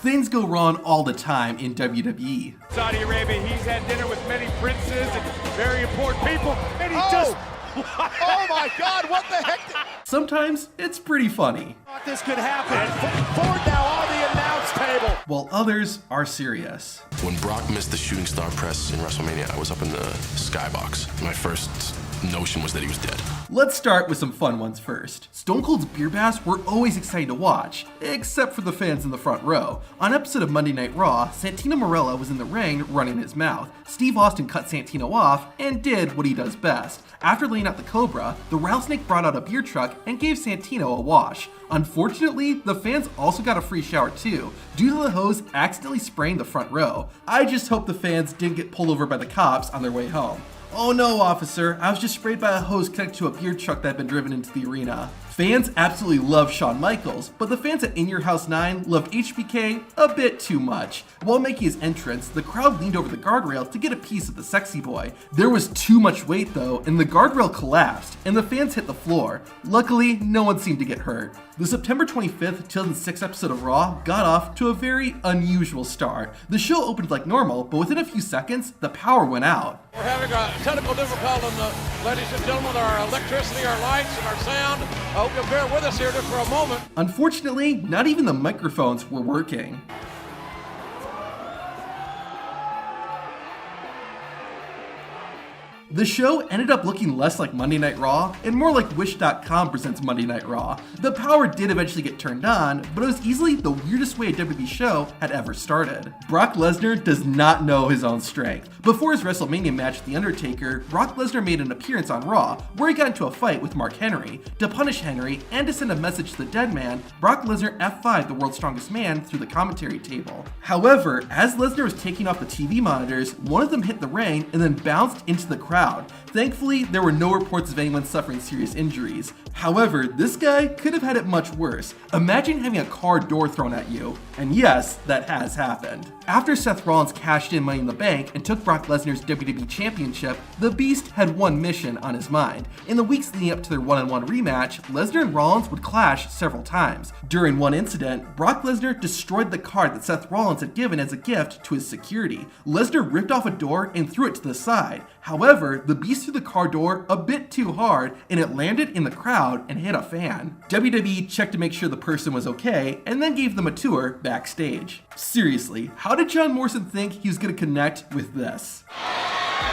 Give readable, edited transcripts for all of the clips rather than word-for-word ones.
Things go wrong all the time in WWE. Saudi Arabia, he's had dinner with many princes and very important people, and he just... Oh my God, what the heck? Sometimes it's pretty funny. This could happen. Forward now on the announce table. While others are serious. When Brock missed the shooting star press in WrestleMania, I was up in the skybox. My first notion was that he was dead. Let's start with some fun ones first. Stone Cold's beer baths were always exciting to watch, except for the fans in the front row. On an episode of Monday Night Raw, Santino Marella was in the ring running his mouth. Steve Austin cut Santino off and did what he does best. After laying out the Cobra, the rattlesnake brought out a beer truck and gave Santino a wash. Unfortunately, the fans also got a free shower too, due to the hose accidentally spraying the front row. I just hope the fans didn't get pulled over by the cops on their way home. "Oh no, officer, I was just sprayed by a hose connected to a beer truck that had been driven into the arena." Fans absolutely love Shawn Michaels, but the fans at In Your House 9 loved HBK a bit too much. While making his entrance, the crowd leaned over the guardrail to get a piece of the sexy boy. There was too much weight though, and the guardrail collapsed, and the fans hit the floor. Luckily, no one seemed to get hurt. The September 25th, 2006 episode of Raw got off to a very unusual start. The show opened like normal, but within a few seconds, the power went out. We're having a technical difficulty, ladies and gentlemen, our electricity, our lights, and our sound. I hope you'll bear with us here just for a moment. Unfortunately, not even the microphones were working. The show ended up looking less like Monday Night Raw and more like Wish.com presents Monday Night Raw. The power did eventually get turned on, but it was easily the weirdest way a WWE show had ever started. Brock Lesnar does not know his own strength. Before his WrestleMania match with The Undertaker, Brock Lesnar made an appearance on Raw where he got into a fight with Mark Henry. To punish Henry and to send a message to the dead man, Brock Lesnar F5'd the world's strongest man through the commentary table. However, as Lesnar was taking off the TV monitors, one of them hit the ring and then bounced into the crowd. Thankfully, there were no reports of anyone suffering serious injuries. However, this guy could have had it much worse. Imagine having a car door thrown at you. And yes, that has happened. After Seth Rollins cashed in Money in the Bank and took Brock Lesnar's WWE Championship, the Beast had one mission on his mind. In the weeks leading up to their one-on-one rematch, Lesnar and Rollins would clash several times. During one incident, Brock Lesnar destroyed the card that Seth Rollins had given as a gift to his security. Lesnar ripped off a door and threw it to the side. However, the Beast threw the car door a bit too hard and it landed in the crowd and hit a fan. WWE checked to make sure the person was okay and then gave them a tour backstage. Seriously, how did John Morrison think he was going to connect with this?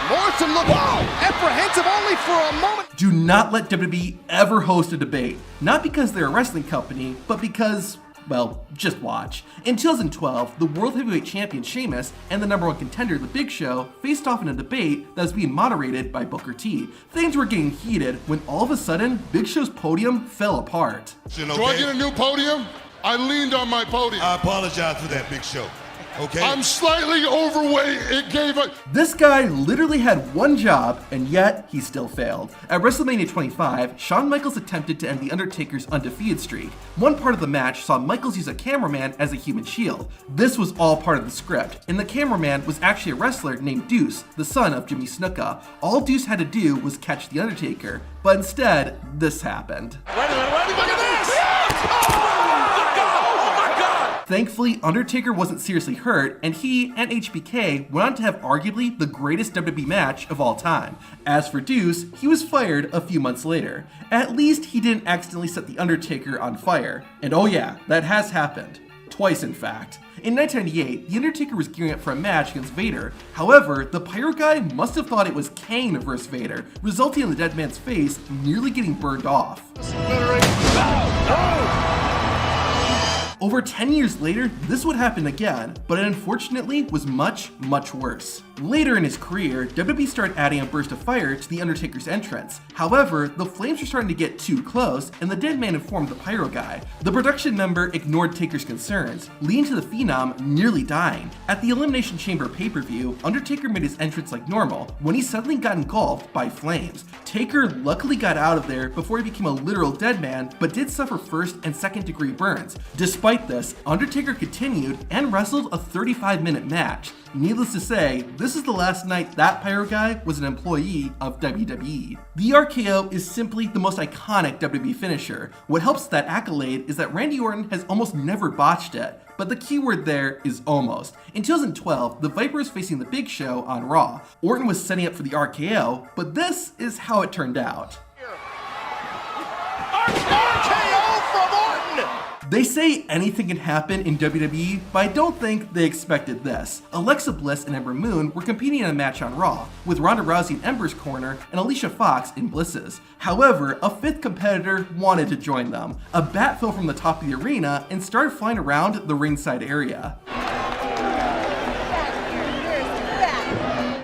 Morrison looked apprehensive only for a moment. Do not let WWE ever host a debate. Not because they're a wrestling company, but because, well, just watch. In 2012, the World Heavyweight Champion Sheamus and the #1 contender The Big Show faced off in a debate that was being moderated by Booker T. Things were getting heated when all of a sudden, Big Show's podium fell apart. Do I get a new podium? I leaned on my podium. I apologize for that, Big Show. Okay. I'm slightly overweight. It gave a... This guy literally had one job, and yet he still failed. At WrestleMania 25, Shawn Michaels attempted to end The Undertaker's undefeated streak. One part of the match saw Michaels use a cameraman as a human shield. This was all part of the script, and the cameraman was actually a wrestler named Deuce, the son of Jimmy Snuka. All Deuce had to do was catch The Undertaker, but instead, this happened. Wait a minute, look at this! Thankfully, Undertaker wasn't seriously hurt, and he and HBK went on to have arguably the greatest WWE match of all time. As for Deuce, he was fired a few months later. At least he didn't accidentally set The Undertaker on fire. And oh yeah, that has happened. Twice, in fact. In 1998, The Undertaker was gearing up for a match against Vader. However, the Pyro Guy must have thought it was Kane versus Vader, resulting in the dead man's face nearly getting burned off. Over 10 years later, this would happen again, but it unfortunately was much, much worse. Later in his career, WWE started adding a burst of fire to The Undertaker's entrance. However, the flames were starting to get too close, and the dead man informed the Pyro Guy. The production member ignored Taker's concerns, leading to the Phenom nearly dying. At the Elimination Chamber pay-per-view, Undertaker made his entrance like normal, when he suddenly got engulfed by flames. Taker luckily got out of there before he became a literal dead man, but did suffer first and second degree burns. Despite Despite this, Undertaker continued and wrestled a 35-minute match. Needless to say, this is the last night that Pyro Guy was an employee of WWE. The RKO is simply the most iconic WWE finisher. What helps that accolade is that Randy Orton has almost never botched it. But the key word there is almost. In 2012, the Viper was facing the Big Show on Raw. Orton was setting up for the RKO, but this is how it turned out. RKO from Orton! They say anything can happen in WWE, but I don't think they expected this. Alexa Bliss and Ember Moon were competing in a match on Raw, with Ronda Rousey in Ember's corner and Alicia Fox in Bliss's. However, a fifth competitor wanted to join them. A bat fell from the top of the arena and started flying around the ringside area.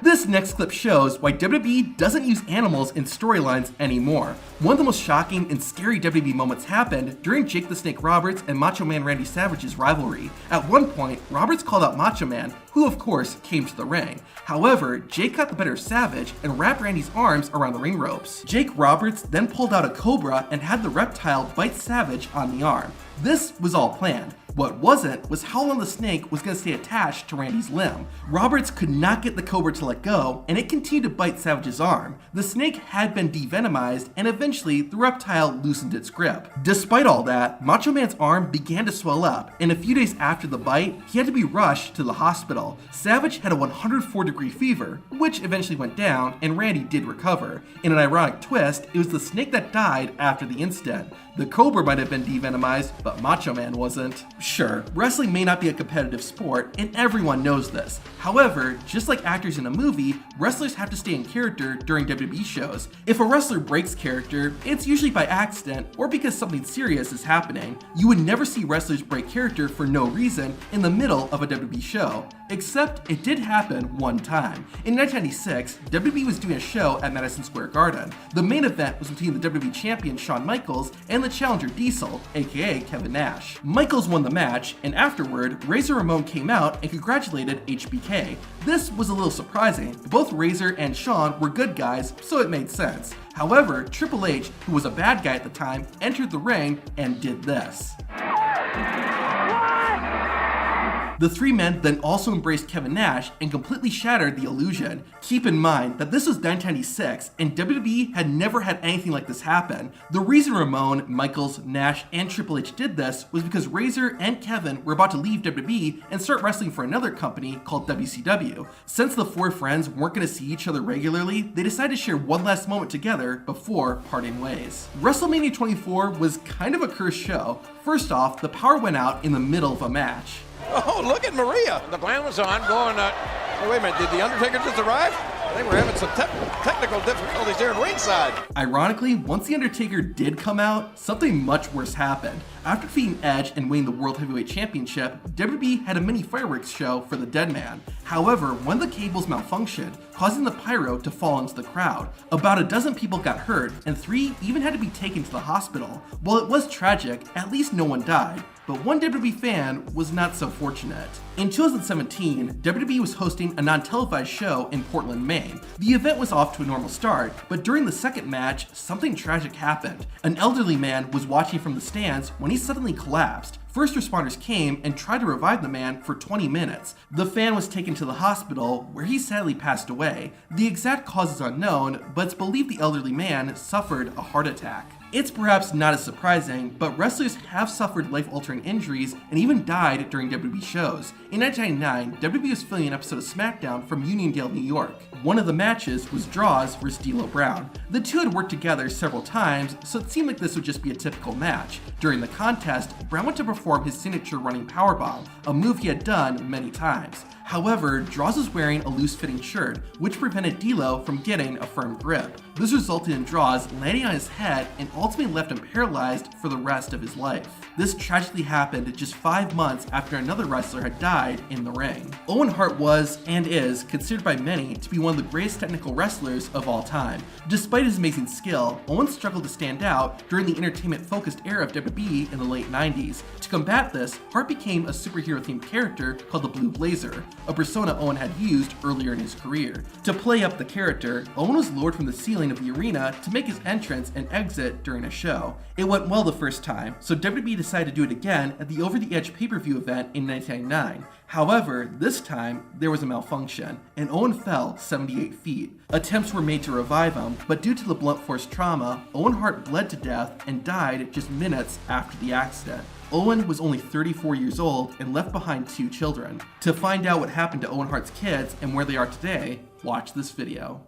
This next clip shows why WWE doesn't use animals in storylines anymore. One of the most shocking and scary WWE moments happened during Jake the Snake Roberts and Macho Man Randy Savage's rivalry. At one point, Roberts called out Macho Man, who of course came to the ring. However, Jake got the better of Savage and wrapped Randy's arms around the ring ropes. Jake Roberts then pulled out a cobra and had the reptile bite Savage on the arm. This was all planned. What wasn't was how long the snake was going to stay attached to Randy's limb. Roberts could not get the cobra to let go, and it continued to bite Savage's arm. The snake had been devenomized, and eventually the reptile loosened its grip. Despite all that, Macho Man's arm began to swell up, and a few days after the bite, he had to be rushed to the hospital. Savage had a 104-degree fever, which eventually went down, and Randy did recover. In an ironic twist, it was the snake that died after the incident. The cobra might have been devenomized, but Macho Man wasn't. Sure, wrestling may not be a competitive sport, and everyone knows this. However, just like actors in a movie, wrestlers have to stay in character during WWE shows. If a wrestler breaks character, it's usually by accident or because something serious is happening. You would never see wrestlers break character for no reason in the middle of a WWE show. Except it did happen one time. In 1996, WWE was doing a show at Madison Square Garden. The main event was between the WWE champion Shawn Michaels and the challenger Diesel, aka Kevin Nash. Michaels won the match, and afterward, Razor Ramon came out and congratulated HBK. This was a little surprising. Both Razor and Shawn were good guys, so it made sense. However, Triple H, who was a bad guy at the time, entered the ring and did this. The three men then also embraced Kevin Nash and completely shattered the illusion. Keep in mind that this was 1996 and WWE had never had anything like this happen. The reason Ramon, Michaels, Nash, and Triple H did this was because Razor and Kevin were about to leave WWE and start wrestling for another company called WCW. Since the four friends weren't going to see each other regularly, they decided to share one last moment together before parting ways. WrestleMania 24 was kind of a cursed show. First off, the power went out in the middle of a match. Oh, look at Maria. The plan was on, going, Hey, wait a minute, did the Undertaker just arrive? I think we're having some technical difficulties here at ringside. Ironically, once The Undertaker did come out, something much worse happened. After defeating Edge and winning the World Heavyweight Championship, WWE had a mini fireworks show for the Dead Man. However, one of the cables malfunctioned, causing the pyro to fall into the crowd. About a dozen people got hurt, and 3 even had to be taken to the hospital. While it was tragic, at least no one died. But one WWE fan was not so fortunate. In 2017, WWE was hosting a non-televised show in Portland, Maine. The event was off to a normal start, but during the second match, something tragic happened. An elderly man was watching from the stands when he suddenly collapsed. First responders came and tried to revive the man for 20 minutes. The fan was taken to the hospital, where he sadly passed away. The exact cause is unknown, but it's believed the elderly man suffered a heart attack. It's perhaps not as surprising, but wrestlers have suffered life-altering injuries and even died during WWE shows. In 1999, WWE was filming an episode of SmackDown from Uniondale, New York. One of the matches was Draws vs. D'Lo Brown. The two had worked together several times, so it seemed like this would just be a typical match. During the contest, Brown went to perform his signature running powerbomb, a move he had done many times. However, Draws was wearing a loose-fitting shirt, which prevented D'Lo from getting a firm grip. This resulted in Draws landing on his head and ultimately left him paralyzed for the rest of his life. This tragically happened just 5 months after another wrestler had died in the ring. Owen Hart was, and is, considered by many to be one of the greatest technical wrestlers of all time. Despite his amazing skill, Owen struggled to stand out during the entertainment-focused era of WWE in the late 90s. To combat this, Hart became a superhero-themed character called the Blue Blazer. a persona Owen had used earlier in his career. To play up the character, Owen was lowered from the ceiling of the arena to make his entrance and exit during a show. It went well the first time, so WWE decided to do it again at the Over the Edge pay-per-view event in 1999. However, this time, there was a malfunction, and Owen fell 78 feet. Attempts were made to revive him, but due to the blunt force trauma, Owen Hart bled to death and died just minutes after the accident. Owen was only 34 years old and left behind 2 children. To find out what happened to Owen Hart's kids and where they are today, watch this video.